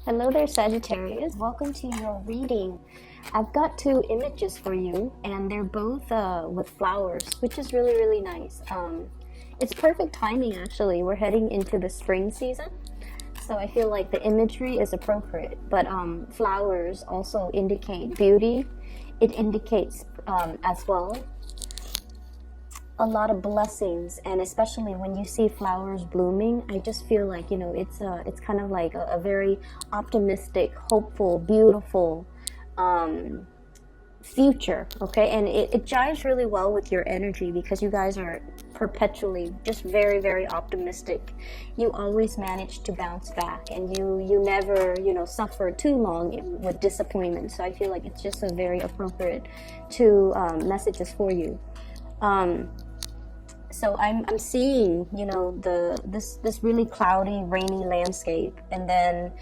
Hello there, Sagittarius. Welcome to your reading. I've got two images for you, and they're both with flowers, which is really, really nice. It's perfect timing, actually. We're heading into the spring season, so I feel like the imagery is appropriate. But flowers also indicate beauty. It indicates as well a lot of blessings, and especially when you see flowers blooming, I just feel like, you know, it's kind of like a very optimistic, hopeful, beautiful future. Okay, and it jives really well with your energy because you guys are perpetually just very, very optimistic. You always manage to bounce back, and you never, you know, suffer too long with disappointment. So I feel like it's just a very appropriate two messages for you. So I'm seeing, you know, this really cloudy, rainy landscape, and then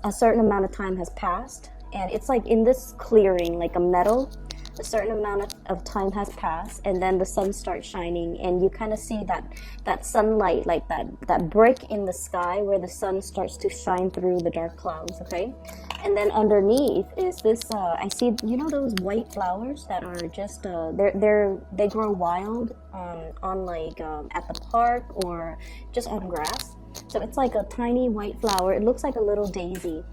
a certain amount of time has passed, and it's like in this clearing, like a meadow, a certain amount of time has passed, and then the sun starts shining, and you kind of see that sunlight, like that break in the sky where the sun starts to shine through the dark clouds. Okay, and then underneath is this I see, you know, those white flowers that are just they grow wild on like at the park or just on grass. So it's like a tiny white flower. It looks like a little daisy.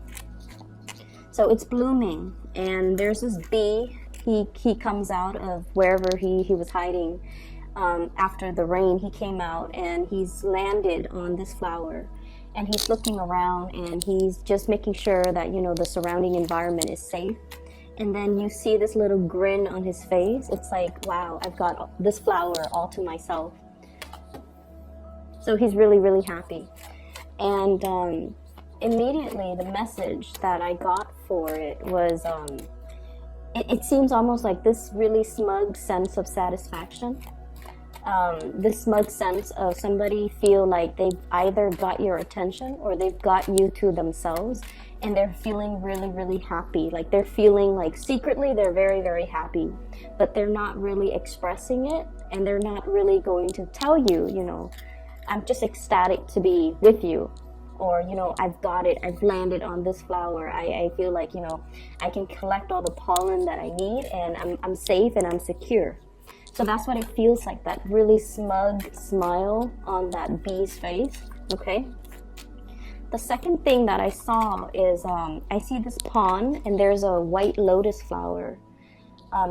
So it's blooming, and there's this bee. He comes out of wherever he was hiding after the rain. He came out and he's landed on this flower, and he's looking around, and he's just making sure that, you know, the surrounding environment is safe. And then you see this little grin on his face. It's like, wow, I've got this flower all to myself. So he's really, really happy. And immediately the message that I got for it was it seems almost like this really smug sense of satisfaction. This smug sense of somebody feel like they've either got your attention or they've got you to themselves, and they're feeling really, really happy. Like they're feeling like secretly they're very, very happy, but they're not really expressing it, and they're not really going to tell you, you know, I'm just ecstatic to be with you. Or, you know, I've got it, I've landed on this flower. I feel like, you know, I can collect all the pollen that I need, and I'm safe and I'm secure. So that's what it feels like, that really smug smile on that bee's face. Okay. The second thing that I saw is I see this pond, and there's a white lotus flower.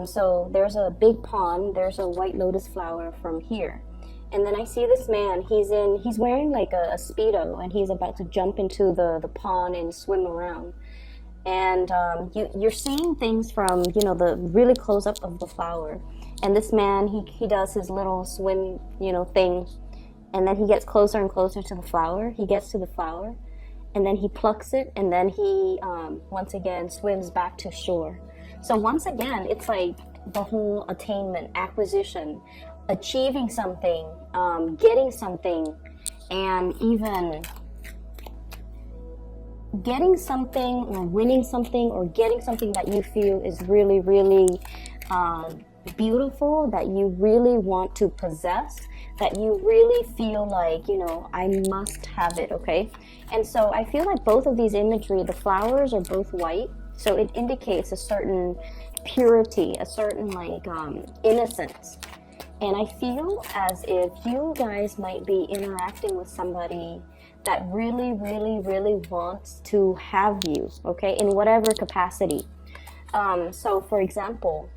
So there's a big pond, there's a white lotus flower from here. And then I see this man, he's wearing like a Speedo, and he's about to jump into the pond and swim around. And you're seeing things from, you know, the really close up of the flower. And this man, he does his little swim, you know, thing. And then he gets closer and closer to the flower. He gets to the flower, and then he plucks it, and then he once again swims back to shore. So once again, it's like the whole attainment, acquisition, achieving something, getting something, and even getting something or winning something or getting something that you feel is really, really beautiful, that you really want to possess, that you really feel like, you know, I must have it. Okay. And so I feel like both of these imagery, the flowers are both white, so it indicates a certain purity, a certain like innocence. And I feel as if you guys might be interacting with somebody that really, really, really wants to have you, okay, in whatever capacity. So for example,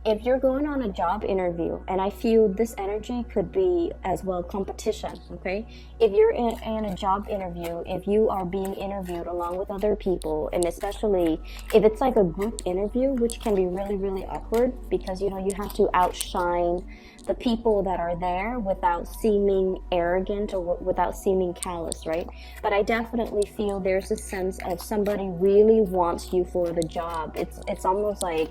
if you're going on a job interview, and I feel this energy could be as well competition, okay? If you're in a job interview, if you are being interviewed along with other people, and especially if it's like a group interview, which can be really, really awkward because, you know, you have to outshine the people that are there without seeming arrogant or without seeming callous, right? But I definitely feel there's a sense of somebody really wants you for the job. It's almost like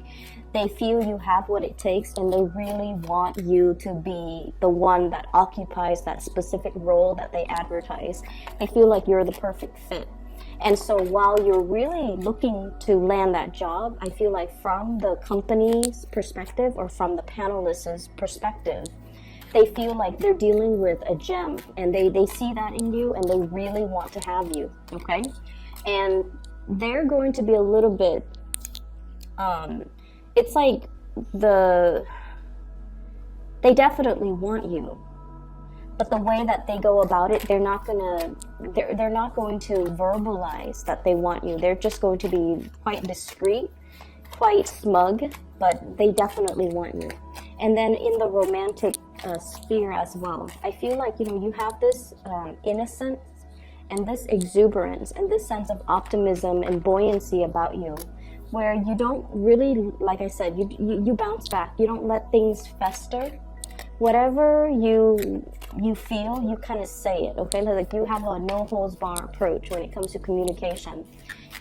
they feel you have what it takes, and they really want you to be the one that occupies that specific role that they advertise. They feel like you're the perfect fit. And so while you're really looking to land that job, I feel like from the company's perspective or from the panelists' perspective, they feel like they're dealing with a gem, and they see that in you, and they really want to have you, okay? And they're going to be a little bit, it's like they definitely want you, but the way that they go about it, they're not going to verbalize that they want you. They're just going to be quite discreet, quite smug, but they definitely want you. And then in the romantic sphere as well, I feel like, you have this innocence and this exuberance and this sense of optimism and buoyancy about you, where you don't really, like I said, you bounce back. You don't let things fester. Whatever you feel, you kind of say it, okay? Like you have a no-holds-barred approach when it comes to communication,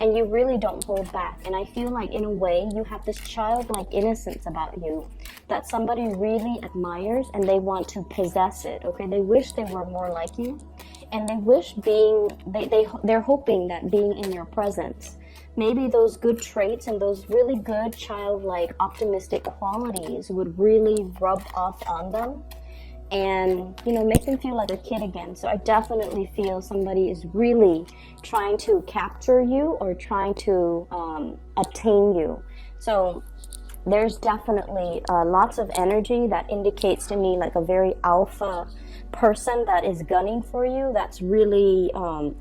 and you really don't hold back. And I feel like, in a way, you have this childlike innocence about you that somebody really admires, and they want to possess it, okay? They wish they were more like you, and they wish they're hoping that being in your presence, maybe those good traits and those really good childlike optimistic qualities would really rub off on them and, make them feel like a kid again. So I definitely feel somebody is really trying to capture you or trying to obtain you. So there's definitely lots of energy that indicates to me like a very alpha person that is gunning for you, that's really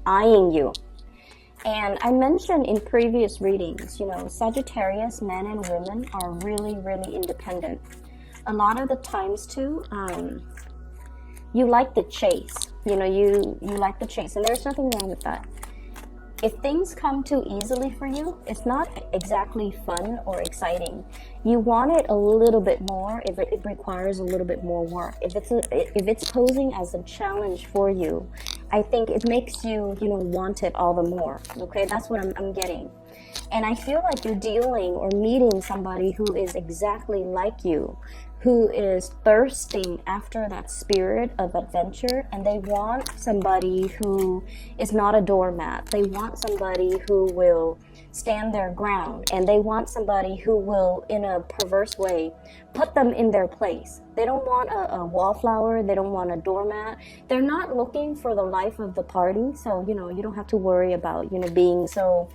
eyeing you. And I mentioned in previous readings, Sagittarius men and women are really, really independent. A lot of the times too, you like the chase. You like the chase, and there's nothing wrong with that. If things come too easily for you, it's not exactly fun or exciting. You want it a little bit more if it requires a little bit more work. If it's posing as a challenge for you, I think it makes you, want it all the more. Okay, that's what I'm getting. And I feel like you're dealing or meeting somebody who is exactly like you, who is thirsting after that spirit of adventure, and they want somebody who is not a doormat. They want somebody who will stand their ground, and they want somebody who will, in a perverse way, put them in their place. They don't want a wallflower. They don't want a doormat. They're not looking for the life of the party. So, you don't have to worry about, being so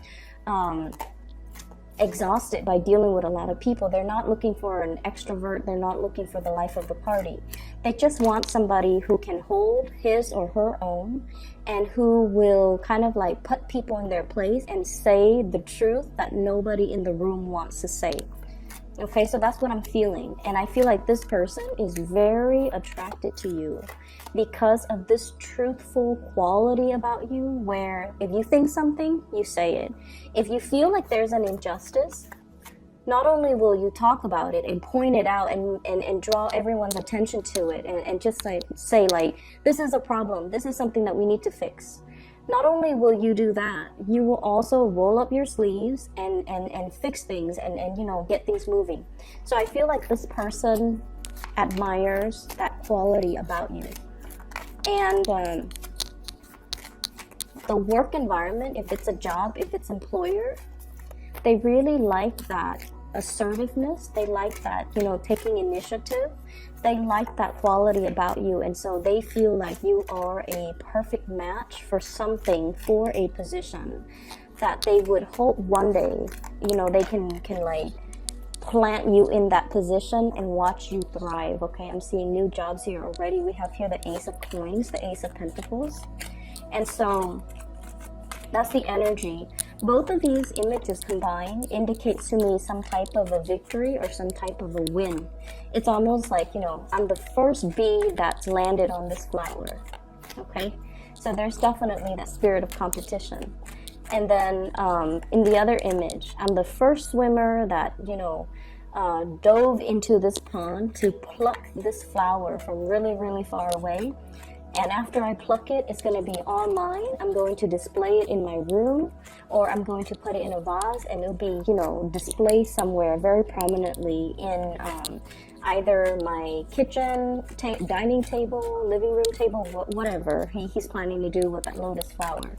exhausted by dealing with a lot of people. They're not looking for an extrovert. They're not looking for the life of the party. They just want somebody who can hold his or her own, and who will kind of like put people in their place and say the truth that nobody in the room wants to say. Okay, so that's what I'm feeling. And I feel like this person is very attracted to you because of this truthful quality about you, where if you think something, you say it. If you feel like there's an injustice, not only will you talk about it and point it out and draw everyone's attention to it and just like say like, this is a problem, this is something that we need to fix. Not only will you do that, you will also roll up your sleeves and fix things and get things moving. So I feel like this person admires that quality about you. And the work environment, if it's a job, if it's employer, they really like that assertiveness. They like that, taking initiative. They like that quality about you, and so they feel like you are a perfect match for something, for a position that they would hope one day, they can like plant you in that position and watch you thrive. Okay, I'm seeing new jobs here already. We have here the Ace of Coins, the Ace of Pentacles, and so that's the energy. Both of these images combined indicates to me some type of a victory or some type of a win. It's almost like, I'm the first bee that's landed on this flower. Okay, so there's definitely that spirit of competition. And then in the other image, I'm the first swimmer that, dove into this pond to pluck this flower from really, really far away. And after I pluck it, it's going to be all mine. I'm going to display it in my room, or I'm going to put it in a vase, and it'll be, displayed somewhere very prominently in either my kitchen, dining table, living room table, whatever he's planning to do with that lotus flower.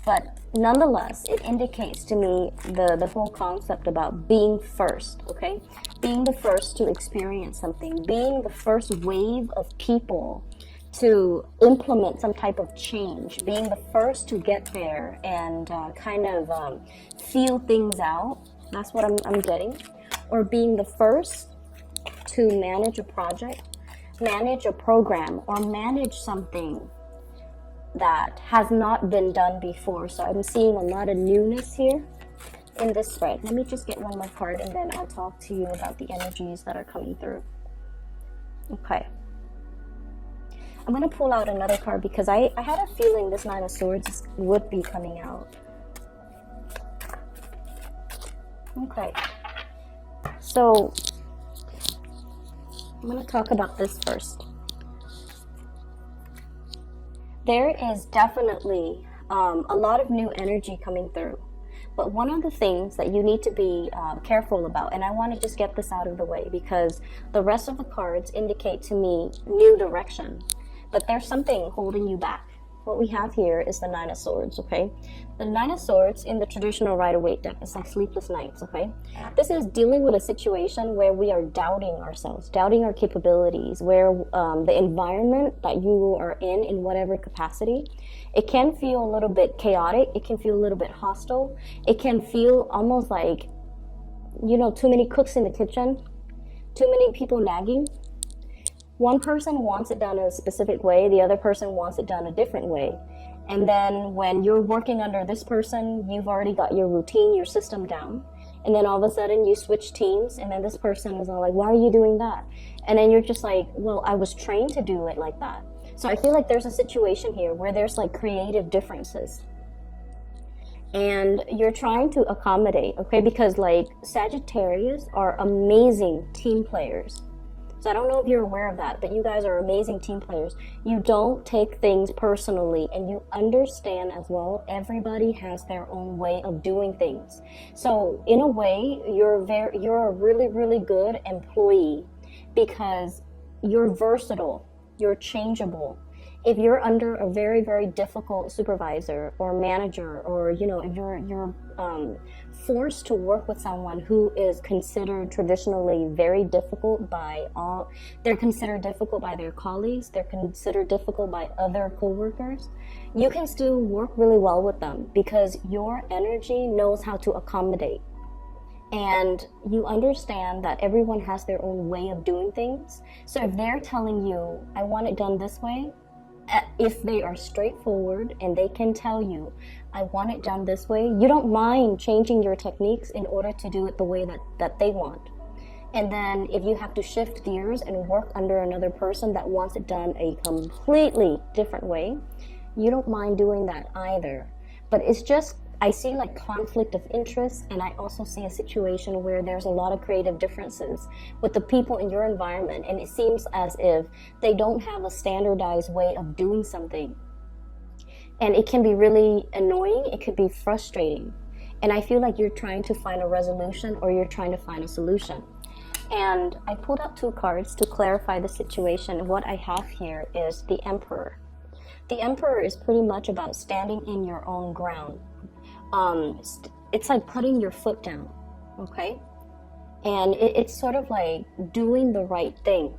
But nonetheless, it indicates to me the whole concept about being first, okay? Being the first to experience something, being the first wave of people to implement some type of change, being the first to get there and kind of feel things out. That's what I'm getting. Or being the first to manage a project, manage a program, or manage something that has not been done before. So I'm seeing a lot of newness here in this spread. Let me just get one more card and then I'll talk to you about the energies that are coming through. Okay. I'm going to pull out another card because I had a feeling this Nine of Swords would be coming out. Okay. So, I'm going to talk about this first. There is definitely a lot of new energy coming through. But one of the things that you need to be careful about, and I want to just get this out of the way because the rest of the cards indicate to me new direction. But there's something holding you back. What we have here is the Nine of Swords, okay? The Nine of Swords in the traditional Rider-Waite deck is like sleepless nights, okay? This is dealing with a situation where we are doubting ourselves, doubting our capabilities, where the environment that you are in whatever capacity, it can feel a little bit chaotic, it can feel a little bit hostile, it can feel almost like, you know, too many cooks in the kitchen, too many people nagging. One person wants it done a specific way, the other person wants it done a different way. And then when you're working under this person, you've already got your routine, your system down. And then all of a sudden you switch teams and then this person is all like, why are you doing that? And then you're just like, well, I was trained to do it like that. So I feel like there's a situation here where there's like creative differences. And you're trying to accommodate, okay? Because like Sagittarius are amazing team players. So I don't know if you're aware of that, but you guys are amazing team players. You don't take things personally and you understand as well, everybody has their own way of doing things. So in a way, you're a really, really good employee because you're versatile, you're changeable. If you're under a very, very difficult supervisor or manager, or if you're forced to work with someone who is considered traditionally very difficult they're considered difficult by their colleagues, they're considered difficult by other coworkers, you can still work really well with them because your energy knows how to accommodate. And you understand that everyone has their own way of doing things. So if they're telling you, I want it done this way, if they are straightforward and they can tell you, I want it done this way, you don't mind changing your techniques in order to do it the way that they want. And then if you have to shift gears and work under another person that wants it done a completely different way, you don't mind doing that either. But it's just, I see like conflict of interest, and I also see a situation where there's a lot of creative differences with the people in your environment, and it seems as if they don't have a standardized way of doing something. And it can be really annoying, it could be frustrating. And I feel like you're trying to find a resolution or you're trying to find a solution. And I pulled out two cards to clarify the situation. What I have here is the Emperor. The Emperor is pretty much about standing in your own ground. It's like putting your foot down, okay? And it's sort of like doing the right thing,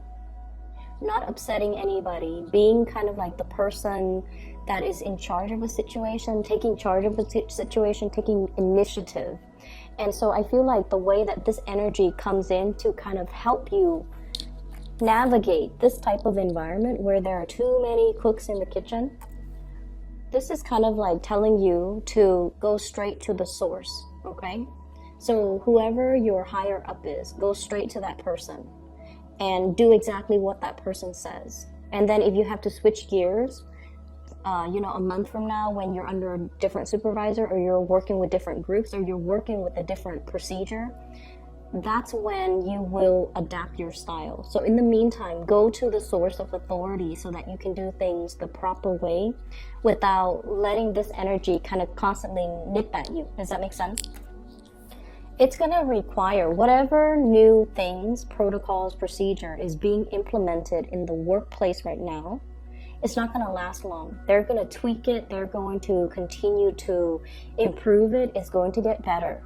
not upsetting anybody, being kind of like the person that is in charge of a situation, taking charge of a situation, taking initiative. And so I feel like the way that this energy comes in to kind of help you navigate this type of environment where there are too many cooks in the kitchen, this is kind of like telling you to go straight to the source, okay? So whoever your higher up is, go straight to that person and do exactly what that person says. And then if you have to switch gears, a month from now when you're under a different supervisor or you're working with different groups or you're working with a different procedure, that's when you will adapt your style. So in the meantime, go to the source of authority so that you can do things the proper way without letting this energy kind of constantly nip at you. Does that make sense? It's going to require whatever new things, protocols, procedure is being implemented in the workplace right now. It's not going to last long. They're going to tweak it. They're going to continue to improve it. It's going to get better.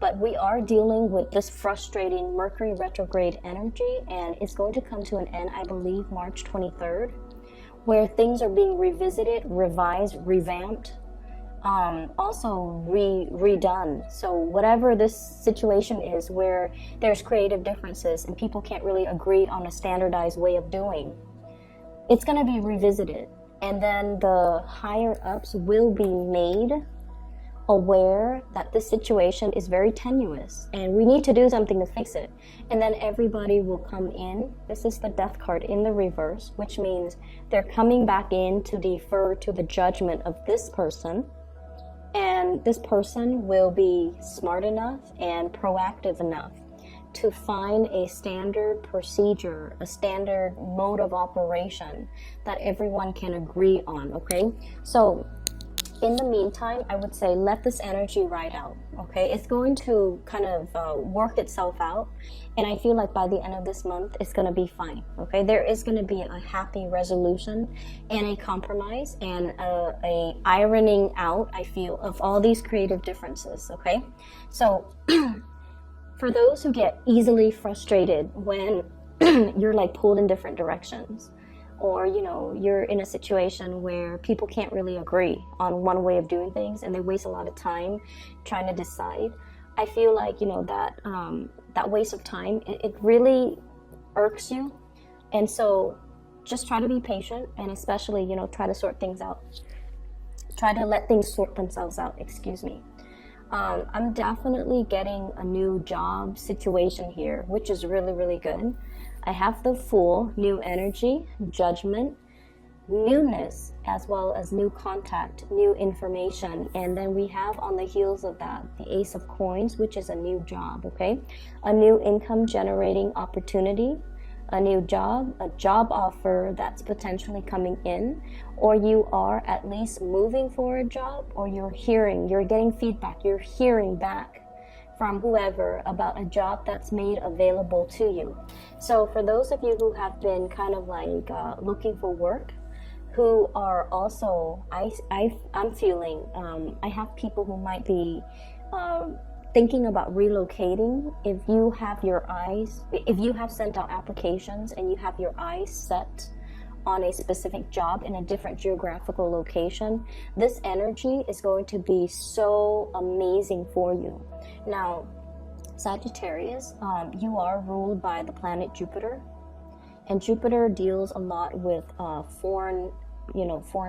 But we are dealing with this frustrating Mercury retrograde energy, and it's going to come to an end, I believe, March 23rd, where things are being revisited, revised, revamped, also redone. So whatever this situation is where there's creative differences and people can't really agree on a standardized way of doing, it's going to be revisited. And then the higher ups will be made aware that this situation is very tenuous and we need to do something to fix it. And then everybody will come in. This is the death card in the reverse, which means they're coming back in to defer to the judgment of this person. And this person will be smart enough and proactive enough to find a standard procedure, a standard mode of operation that everyone can agree on, okay? So in the meantime, I would say let this energy ride out, okay? It's going to kind of work itself out, and I feel like by the end of this month, it's going to be fine, okay? There is going to be a happy resolution and a compromise and a ironing out, I feel, of all these creative differences, okay? So for those who get easily frustrated when you're like pulled in different directions, or you know, you're in a situation where people can't really agree on one way of doing things and they waste a lot of time trying to decide, I feel like, you know, that waste of time, it really irks you. And so just try to be patient, and especially, you know, try to sort things out. Try to let things sort themselves out, excuse me. I'm definitely getting a new job situation here, which is really, really good. I have the Fool, new energy, judgment, newness, as well as new contact, new information. And then we have on the heels of that, the Ace of Coins, which is a new job, okay? A new income generating opportunity, a new job, a job offer that's potentially coming in, or you are at least moving for a job, or you're getting feedback, you're hearing back from whoever about a job that's made available to you. So for those of you who have been kind of like looking for work, who are also, I'm feeling, I have people who might be thinking about relocating. If you have sent out applications and you have your eyes set on a specific job in a different geographical location, this energy is going to be so amazing for you. Now, Sagittarius, you are ruled by the planet Jupiter, and Jupiter deals a lot with foreign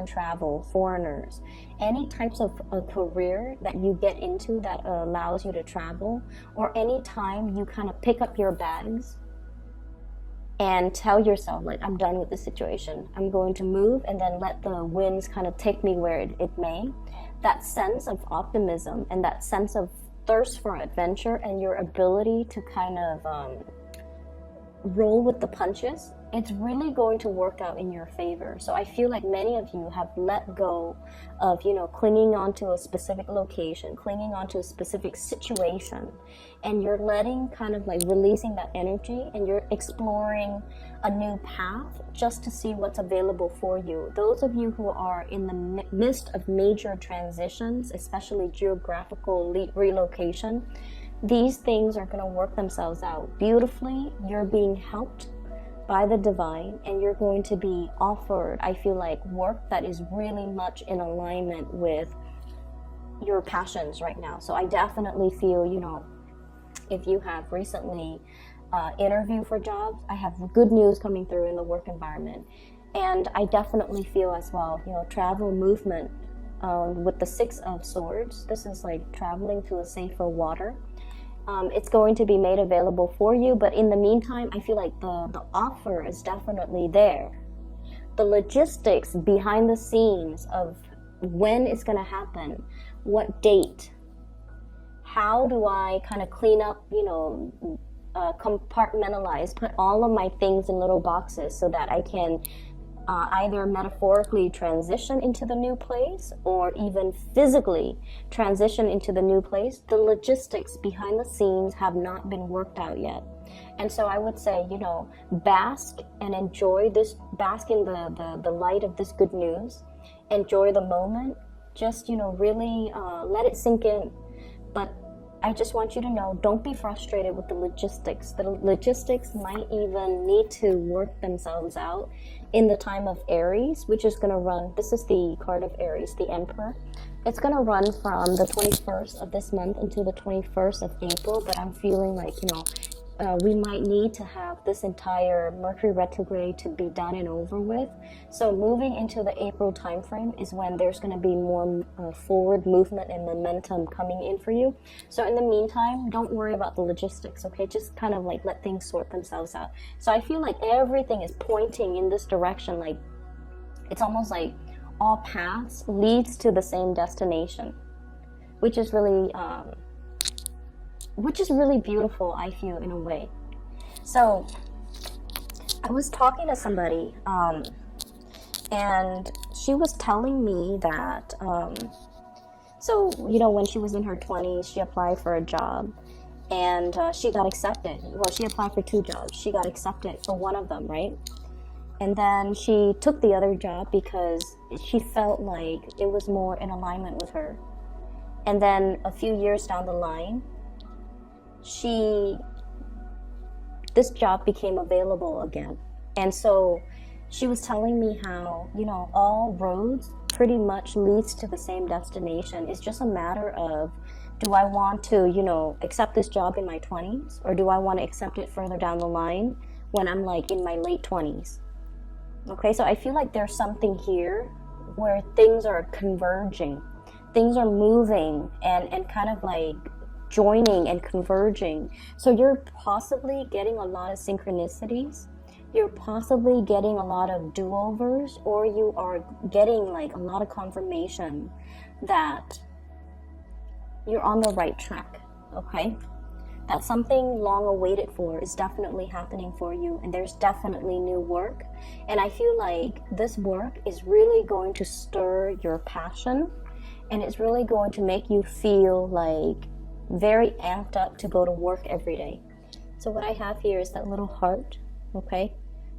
travel, foreigners, any types of a career that you get into that allows you to travel, or any time you kind of pick up your bags and tell yourself, like, I'm done with this situation, I'm going to move, and then let the winds kind of take me where it may. That sense of optimism and that sense of thirst for adventure and your ability to kind of roll with the punches, it's really going to work out in your favor. So I feel like many of you have let go of, you know, clinging onto a specific location, clinging onto a specific situation, and you're letting kind of like releasing that energy, and you're exploring a new path just to see what's available for you. Those of you who are in the midst of major transitions, especially geographical relocation, these things are going to work themselves out beautifully. You're being helped by the divine, and you're going to be offered, I feel like, work that is really much in alignment with your passions right now. So I definitely feel, you know, if you have recently interviewed for jobs, I have good news coming through in the work environment. And I definitely feel as well, you know, travel, movement, with the Six of Swords, this is like traveling to a safer water. It's going to be made available for you, but in the meantime, I feel like the offer is definitely there. The logistics behind the scenes of when it's going to happen, what date, how do I kind of clean up, you know, compartmentalize, put all of my things in little boxes so that I can either metaphorically transition into the new place or even physically transition into the new place. The logistics behind the scenes have not been worked out yet. And so I would say, you know, bask and enjoy this, bask in the light of this good news, enjoy the moment, just, you know, really let it sink in. But I just want you to know, don't be frustrated with the logistics. The logistics might even need to work themselves out in the time of Aries, which is going to run, this is the card of Aries, the Emperor. It's going to run from the 21st of this month until the 21st of April, but I'm feeling like, we might need to have this entire Mercury retrograde to be done and over with. So moving into the April timeframe is when there's going to be more forward movement and momentum coming in for you. So in the meantime, don't worry about the logistics, okay? Just kind of like let things sort themselves out. So I feel like everything is pointing in this direction. Like it's almost like all paths leads to the same destination, which is really beautiful, I feel, in a way. So I was talking to somebody and she was telling me that when she was in her 20s, she applied for a job and she got accepted. Well, she applied for 2 jobs. She got accepted for one of them, right? And then she took the other job because she felt like it was more in alignment with her. And then a few years down the line, this job became available again. And so she was telling me how, all roads pretty much leads to the same destination. It's just a matter of, do I want to, accept this job in my 20s, or do I want to accept it further down the line when I'm like in my late 20s? Okay, so I feel like there's something here where things are converging. Things are moving and kind of like joining and converging. So you're possibly getting a lot of synchronicities. You're possibly getting a lot of do-overs, or you are getting like a lot of confirmation that you're on the right track, okay? That something long awaited for is definitely happening for you, and there's definitely new work. And I feel like this work is really going to stir your passion, and it's really going to make you feel like very amped up to go to work every day. So what I have here is that little heart, okay?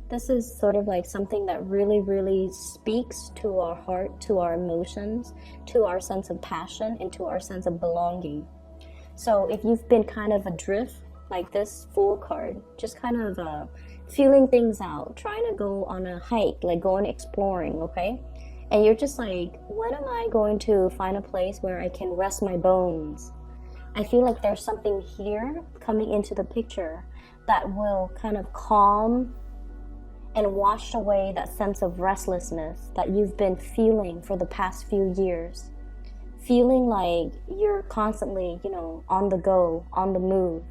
This is sort of like something that really, really speaks to our heart, to our emotions, to our sense of passion, and to our sense of belonging. So if you've been kind of adrift, like this Fool card, just kind of feeling things out, trying to go on a hike, like going exploring, okay? And you're just like, when am I going to find a place where I can rest my bones? I feel like there's something here coming into the picture that will kind of calm and wash away that sense of restlessness that you've been feeling for the past few years. Feeling like you're constantly, on the go, on the move,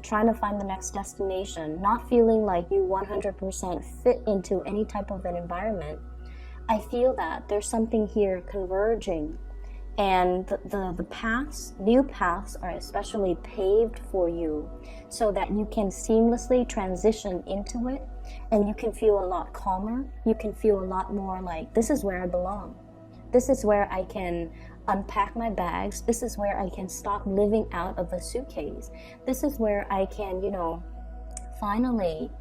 trying to find the next destination, not feeling like you 100% fit into any type of an environment. I feel that there's something here converging, and the paths, new paths, are especially paved for you so that you can seamlessly transition into it, and you can feel a lot calmer. You can feel a lot more like, this is where I belong. This is where I can unpack my bags. This is where I can stop living out of a suitcase. This is where I can, finally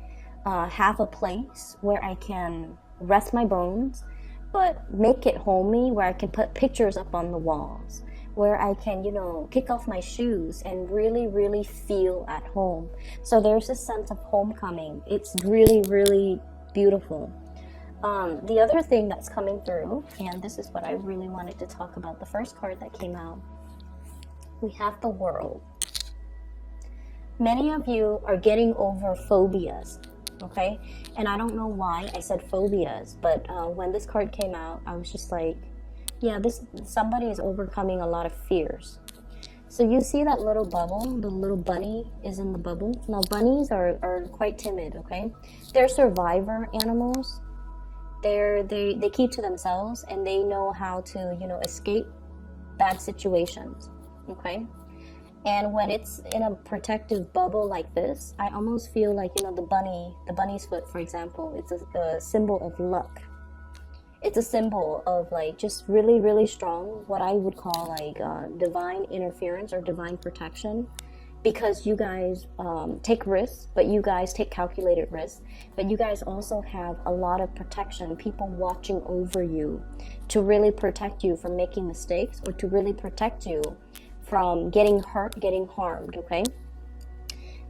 have a place where I can rest my bones, but make it homey, where I can put pictures up on the walls, where I can, kick off my shoes and really, really feel at home. So there's this sense of homecoming. It's really, really beautiful. The other thing that's coming through, and this is what I really wanted to talk about, the first card that came out, we have the World. Many of you are getting over phobias, okay? And I don't know why I said phobias, but when this card came out, I was just like, yeah, somebody is overcoming a lot of fears. So you see that little bubble, the little bunny is in the bubble. Now bunnies are quite timid, okay? They're survivor animals. They keep to themselves, and they know how to, escape bad situations, okay? And when it's in a protective bubble like this, I almost feel like, the bunny's foot, for example, it's a symbol of luck. It's a symbol of like just really, really strong, what I would call like divine interference or divine protection. Because you guys take risks, but you guys take calculated risks, but you guys also have a lot of protection, people watching over you to really protect you from making mistakes, or to really protect you from getting hurt, getting harmed, okay?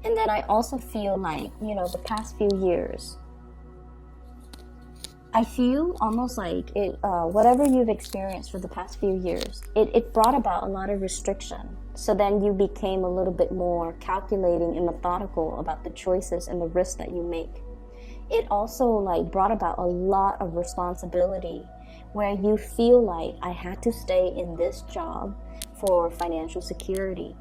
And then I also feel like, you know, the past few years, I feel almost like it, whatever you've experienced for the past few years, it brought about a lot of restriction. So then you became a little bit more calculating and methodical about the choices and the risks that you make. It also like brought about a lot of responsibility where you feel like I had to stay in this job for financial security.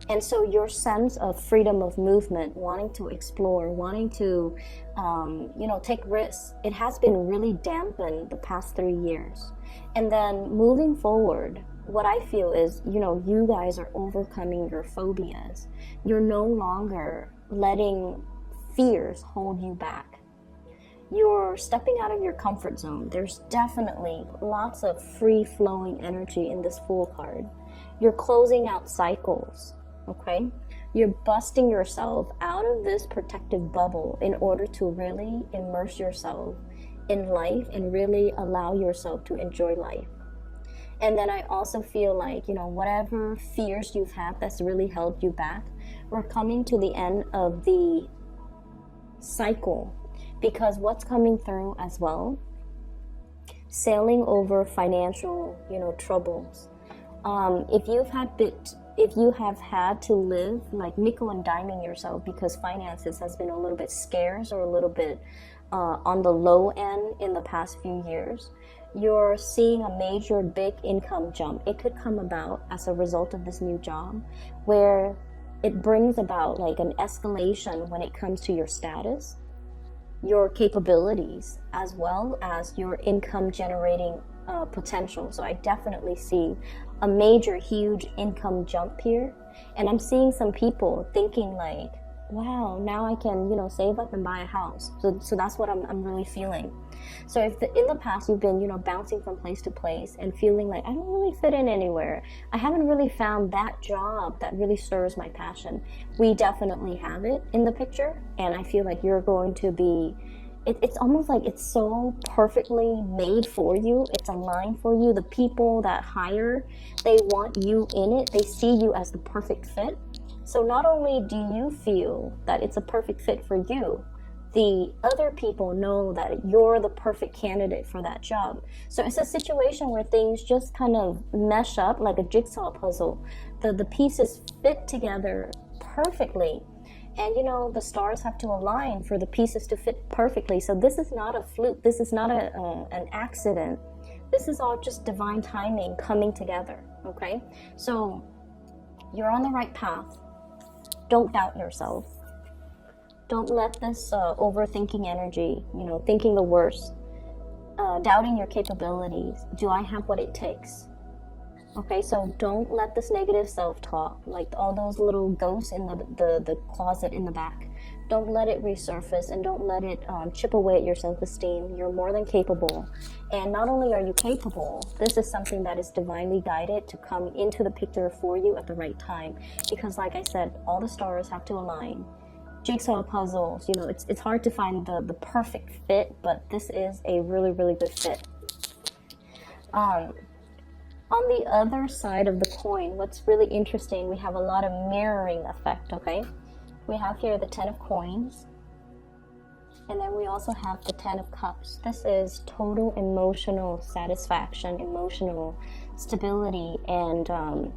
And so your sense of freedom of movement, wanting to explore, wanting to, you know, take risks, it has been really dampened the past 3 years. And then moving forward, what I feel is, you know, you guys are overcoming your phobias. You're no longer letting fears hold you back. You're stepping out of your comfort zone. There's definitely lots of free-flowing energy in this Fool card. You're closing out cycles. Okay, you're busting yourself out of this protective bubble in order to really immerse yourself in life and really allow yourself to enjoy life. And then I also feel like, you know, whatever fears you've had that's really held you back, we're coming to the end of the cycle, because what's coming through as well, sailing over financial, you know, troubles. If you have had to live like nickel and diming yourself because finances has been a little bit scarce or a little bit on the low end in the past few years, you're seeing a major big income jump. It could come about as a result of this new job where it brings about like an escalation when it comes to your status, your capabilities, as well as your income generating potential. So I definitely see a major, huge income jump here. And I'm seeing some people thinking like, wow, now I can, you know, save up and buy a house. So that's what I'm really feeling. So if in the past you've been, you know, bouncing from place to place and feeling like I don't really fit in anywhere, I haven't really found that job that really stirs my passion, we definitely have it in the picture. And I feel like you're going to be, it's almost like it's so perfectly made for you. It's aligned for you. The people that hire, they want you in it. They see you as the perfect fit. So not only do you feel that it's a perfect fit for you, the other people know that you're the perfect candidate for that job. So it's a situation where things just kind of mesh up like a jigsaw puzzle. The pieces fit together perfectly. And, you know, the stars have to align for the pieces to fit perfectly. So this is not a fluke. This is not an accident. This is all just divine timing coming together, okay? So you're on the right path. Don't doubt yourself. Don't let this overthinking energy, you know, thinking the worst, doubting your capabilities. Do I have what it takes? Okay, so don't let this negative self-talk, like all those little ghosts in the closet in the back, don't let it resurface, and don't let it chip away at your self-esteem. You're more than capable. And not only are you capable, this is something that is divinely guided to come into the picture for you at the right time. Because like I said, all the stars have to align. Jigsaw puzzles, you know, it's hard to find the perfect fit, but this is a really, really good fit. On the other side of the coin, what's really interesting, we have a lot of mirroring effect, okay? We have here the 10 of coins, and then we also have the 10 of cups. This is total emotional satisfaction, emotional stability, and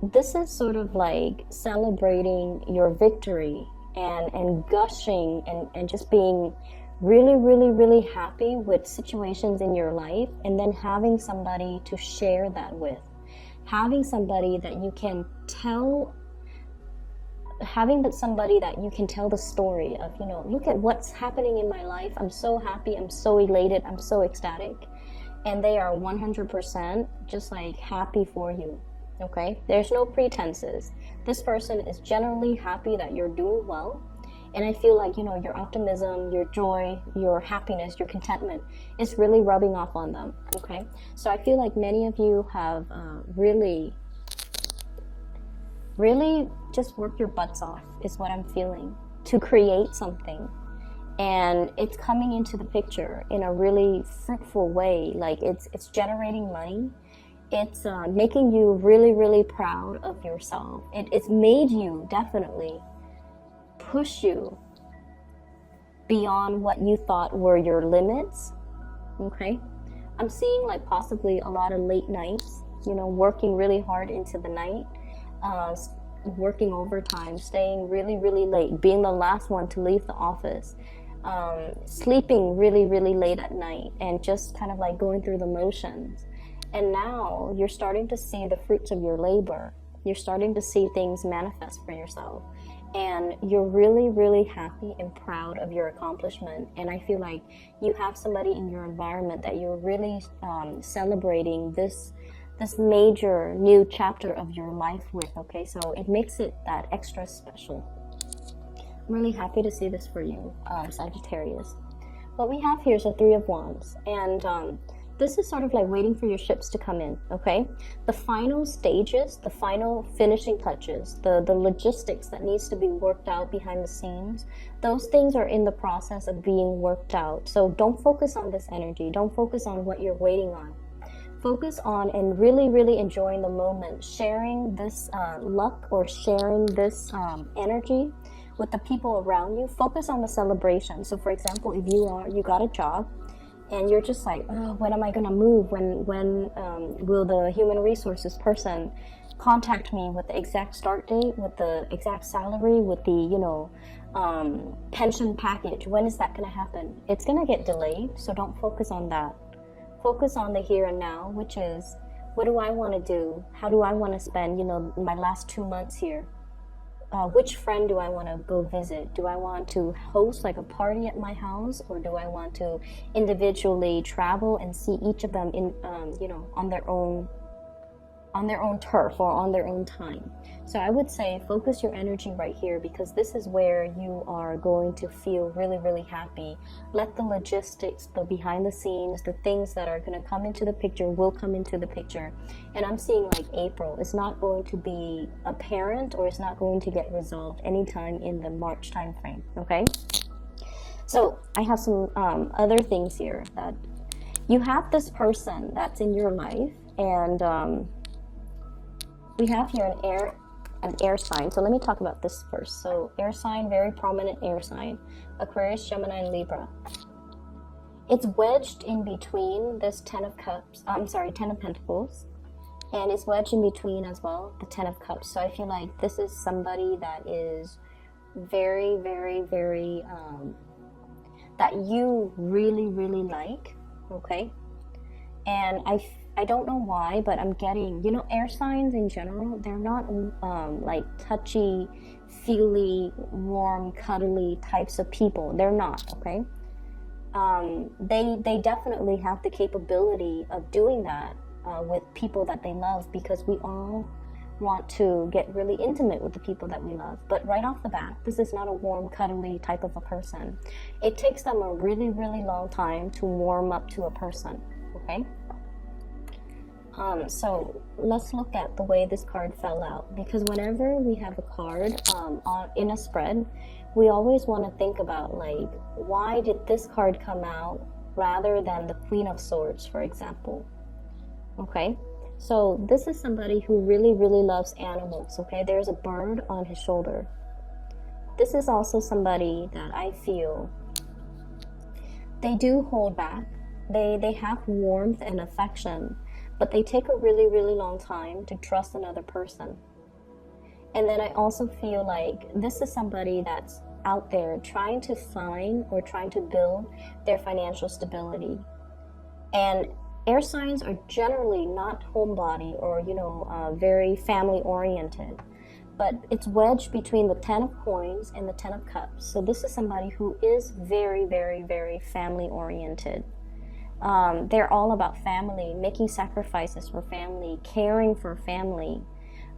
this is sort of like celebrating your victory and gushing and just being really, really, really happy with situations in your life, and then having somebody to share that with, having somebody that you can tell, the story of, you know, look at what's happening in my life. I'm so happy, I'm so elated, I'm so ecstatic, and they are 100% just like happy for you. Okay, there's no pretenses. This person is generally happy that you're doing well. And I feel like, you know, your optimism, your joy, your happiness, your contentment is really rubbing off on them, okay? So I feel like many of you have really just worked your butts off, is what I'm feeling, to create something. And it's coming into the picture in a really fruitful way. Like it's generating money. It's making you really, really proud of yourself. It's made you definitely push you beyond what you thought were your limits. Okay, I'm seeing like possibly a lot of late nights, you know, working really hard into the night, working overtime, staying really, really late, being the last one to leave the office, sleeping really, really late at night, and just kind of like going through the motions. And now you're starting to see the fruits of your labor. You're starting to see things manifest for yourself. And you're really, really happy and proud of your accomplishment. And I feel like you have somebody in your environment that you're really celebrating this major new chapter of your life with, okay? So it makes it that extra special. I'm really happy to see this for you, Sagittarius. What we have here is a Three of Wands, and this is sort of like waiting for your ships to come in, okay? The final stages, the final finishing touches, the logistics that needs to be worked out behind the scenes, those things are in the process of being worked out. So don't focus on this energy. Don't focus on what you're waiting on. Focus on and really, really enjoying the moment, sharing this luck or sharing this energy with the people around you. Focus on the celebration. So for example, if you got a job, and you're just like, oh, when am I gonna move? When will the human resources person contact me with the exact start date, with the exact salary, with the pension package? When is that gonna happen? It's gonna get delayed, so don't focus on that. Focus on the here and now, which is, what do I want to do? How do I want to spend my last 2 months here? Which friend do I want to go visit? Do I want to host like a party at my house, or do I want to individually travel and see each of them in on their own turf or on their own time? So I would say focus your energy right here, because this is where you are going to feel really, really happy. Let the logistics, the behind the scenes, the things that are going to come into the picture will come into the picture. And I'm seeing like April. It's not going to be apparent, or it's not going to get resolved anytime in the March time frame, okay? So I have some other things here. That you have this person that's in your life, and we have here an air sign. So let me talk about this first. So air sign, very prominent air sign, Aquarius, Gemini, and Libra. It's wedged in between this Ten of Pentacles, and it's wedged in between as well, the Ten of Cups. So I feel like this is somebody that is very, very, very, that you really, really like, okay? And I don't know why, but I'm getting, air signs in general, they're not like touchy, feely, warm, cuddly types of people. They're not, okay? They definitely have the capability of doing that with people that they love, because we all want to get really intimate with the people that we love. But right off the bat, this is not a warm, cuddly type of a person. It takes them a really, really long time to warm up to a person, okay? So let's look at the way this card fell out, because whenever we have a card in a spread, we always want to think about, like, why did this card come out rather than the Queen of Swords, for example? Okay, so this is somebody who really, really loves animals, okay? There's a bird on his shoulder. This is also somebody that I feel they do hold back. They have warmth and affection, but they take a really, really long time to trust another person. And then I also feel like this is somebody that's out there trying to find or trying to build their financial stability. And air signs are generally not homebody or, very family oriented, but it's wedged between the Ten of Coins and the Ten of Cups. So this is somebody who is very, very, very family oriented. They're all about family, making sacrifices for family, caring for family,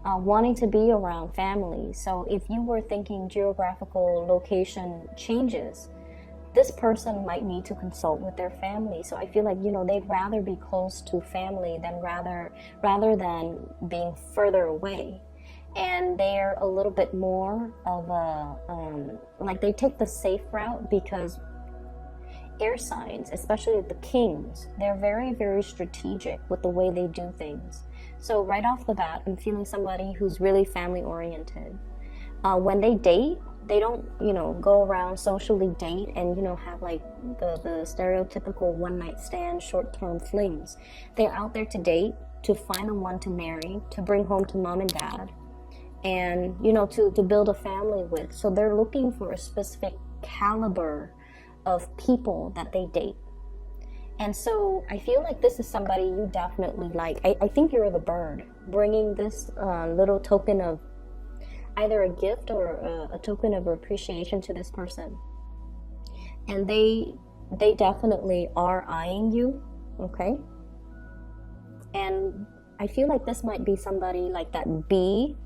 wanting to be around family. So if you were thinking geographical location changes, this person might need to consult with their family. So I feel like, they'd rather be close to family than rather than being further away. And they're a little bit more of a, like, they take the safe route, because air signs, especially the kings, they're very, very strategic with the way they do things. So right off the bat, I'm feeling somebody who's really family oriented. When they date, they don't, go around socially date and, have like the stereotypical one night stand, short term flings. They're out there to date, to find the one to marry, to bring home to mom and dad, and, to build a family with. So they're looking for a specific caliber of people that they date. And so I feel like this is somebody you definitely like. I think you're the bird bringing this little token of either a gift or a token of appreciation to this person. And they definitely are eyeing you, okay? And I feel like this might be somebody like that bee,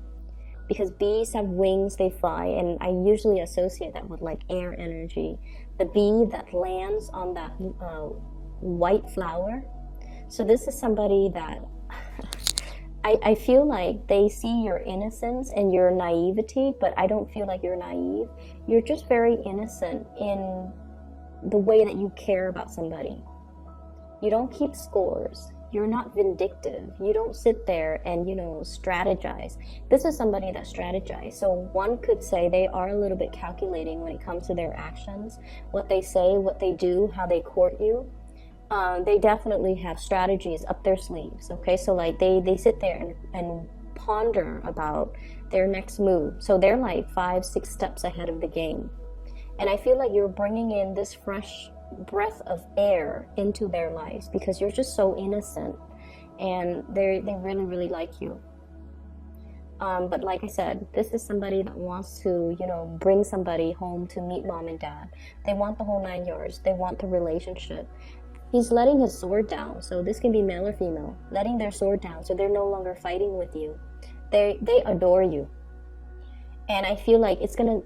because bees have wings, they fly, and I usually associate that with like air energy. The bee that lands on that white flower. So this is somebody that I feel like they see your innocence and your naivety, but I don't feel like you're naive. You're just very innocent in the way that you care about somebody. You don't keep scores. You're not vindictive. You don't sit there and, strategize. This is somebody that strategizes. So one could say they are a little bit calculating when it comes to their actions, what they say, what they do, how they court you. They definitely have strategies up their sleeves, okay? So like they sit there and ponder about their next move. So they're like 5-6 steps ahead of the game. And I feel like you're bringing in this fresh breath of air into their lives because you're just so innocent, and they really, really like you. But like I said, this is somebody that wants to, bring somebody home to meet mom and dad. They want the whole 9 yards. They want the relationship. He's letting his sword down, so this can be male or female, letting their sword down so they're no longer fighting with you. They adore you. And I feel like it's gonna,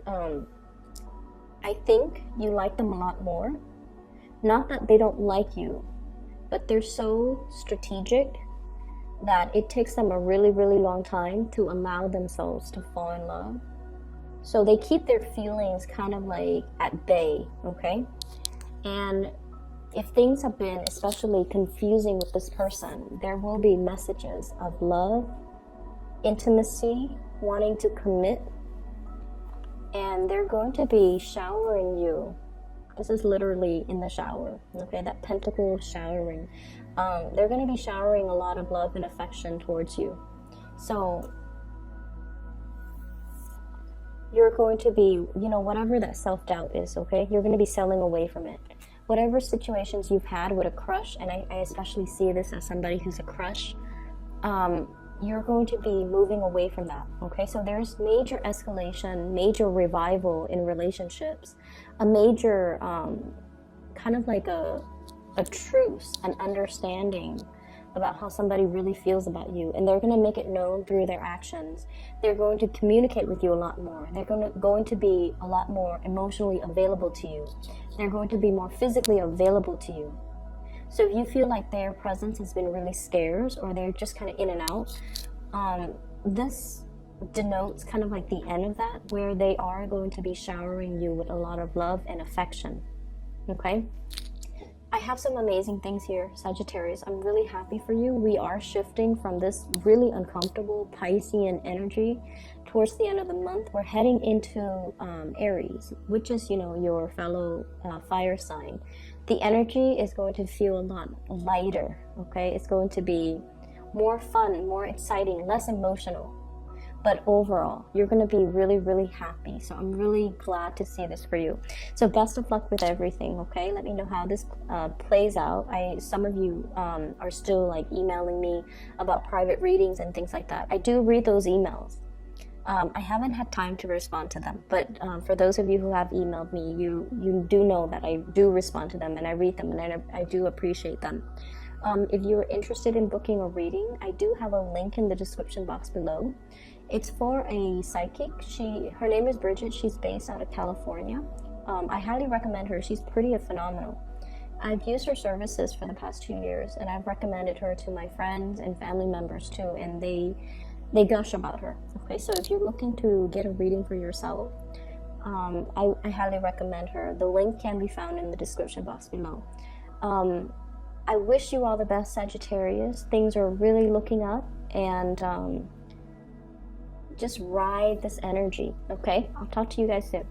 I think you like them a lot more. Not that they don't like you, but they're so strategic that it takes them a really, really long time to allow themselves to fall in love. So they keep their feelings kind of like at bay, okay? And if things have been especially confusing with this person, there will be messages of love, intimacy, wanting to commit, and they're going to be showering you. This is literally in the shower, okay? That pentacle showering. They're going to be showering a lot of love and affection towards you. So you're going to be, whatever that self-doubt is, okay? You're going to be selling away from it. Whatever situations you've had with a crush, and I especially see this as somebody who's a crush, you're going to be moving away from that, okay? So there's major escalation, major revival in relationships, a major kind of like a truce, an understanding about how somebody really feels about you, and they're going to make it known through their actions. They're going to communicate with you a lot more. They're going to be a lot more emotionally available to you. They're going to be more physically available to you. So if you feel like their presence has been really scarce, or they're just kind of in and out, this denotes kind of like the end of that, where they are going to be showering you with a lot of love and affection, okay? I have some amazing things here, Sagittarius. I'm really happy for you. We are shifting from this really uncomfortable Piscean energy towards the end of the month. We're heading into Aries, which is, your fellow fire sign. The energy is going to feel a lot lighter, okay? It's going to be more fun, more exciting, less emotional. But overall, you're going to be really, really happy. So I'm really glad to see this for you. So best of luck with everything, okay? Let me know how this plays out. Some of you are still like emailing me about private readings and things like that. I do read those emails. I haven't had time to respond to them, but for those of you who have emailed me, you do know that I do respond to them and I read them, and I do appreciate them. If you're interested in booking a reading, I do have a link in the description box below. It's for a psychic. Her name is Bridget. She's based out of California. I highly recommend her. She's pretty phenomenal. I've used her services for the past 2 years, and I've recommended her to my friends and family members too, and they gush about her. Okay, so if you're looking to get a reading for yourself, I highly recommend her. The link can be found in the description box below. I wish you all the best, Sagittarius. Things are really looking up, and just ride this energy, okay? I'll talk to you guys soon.